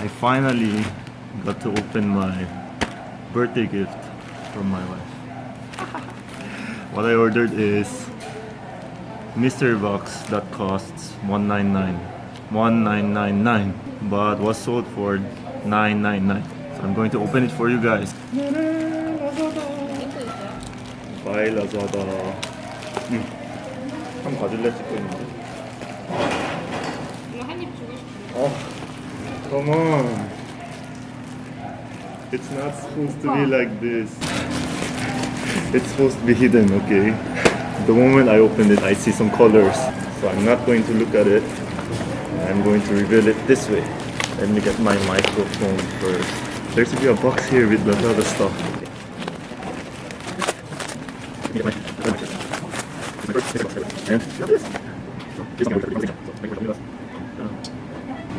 I finally got to open my birthday gift from my wife. What I ordered is mystery box that costs $199, but was sold for $999. So I'm going to open it for you guys. Bye Lazada. 한 가질래 찍고 있는데. 이거 한입 주고 싶어. Oh, come on. It's not supposed to be like this. It's supposed to be hidden, okay? The moment I opened it, I see some colors. So I'm not going to look at it. I'm going to reveal it this way. Let me get my microphone first. There should be a box here with the other stuff.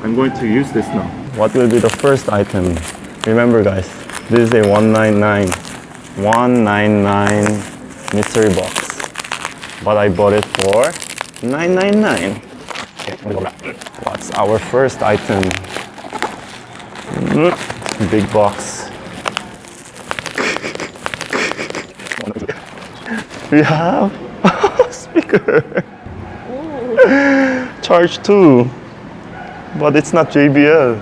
I'm going to use this now. What will be the first item? Remember guys, this is a 199 mystery box. But I bought it for $999. What's our first item? Big box. We have a speaker. Charge 2. But it's not JBL.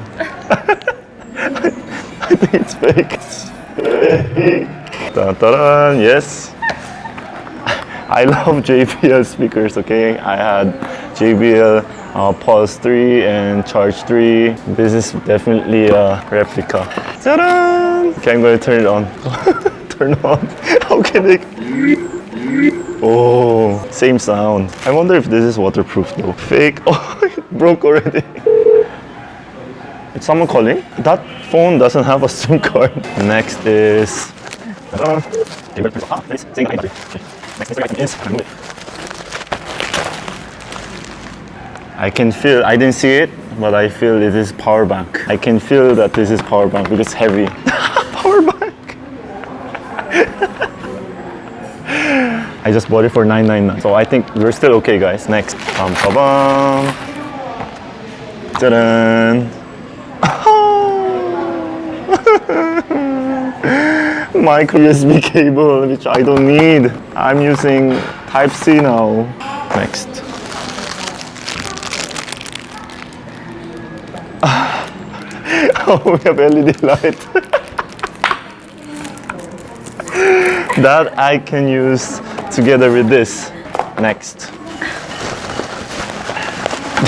I think it's fake. Ta-da, yes. I love JBL speakers, okay? I had JBL Pulse 3 and Charge 3. This is definitely a replica. Ta-da! Okay, I'm going to turn it on. Turn on. How can I? Oh, same sound. I wonder if this is waterproof though. Fake. Oh, it broke already. Is someone calling? That phone doesn't have a SIM card. Next is. I can feel, I didn't see it, but I feel it is power bank. I can feel that this is power bank because it's heavy. Power bank. I just bought it for $999. So I think we're still okay, guys. Next. Bam, ta-da! Micro USB cable, which I don't need. I'm using Type-C now. Next. Oh, we have LED light. That I can use together with this. Next.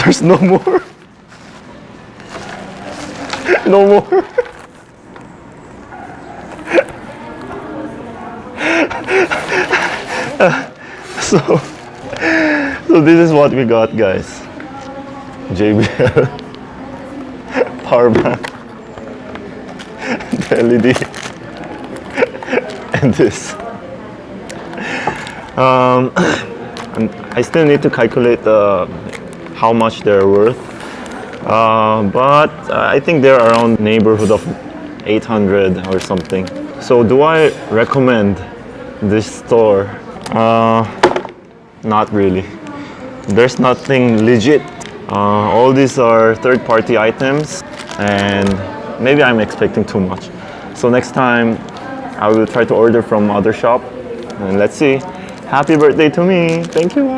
There's no more. No more. So this is what we got, guys. JBL power bank, the LED, and this. I still need to calculate how much they're worth, but I think they're around neighborhood of 800 or something. So do I recommend this store? Not really. There's nothing legit. All these are third-party items, and maybe I'm expecting too much. So next time, I will try to order from other shop, and let's see. Happy birthday to me! Thank you.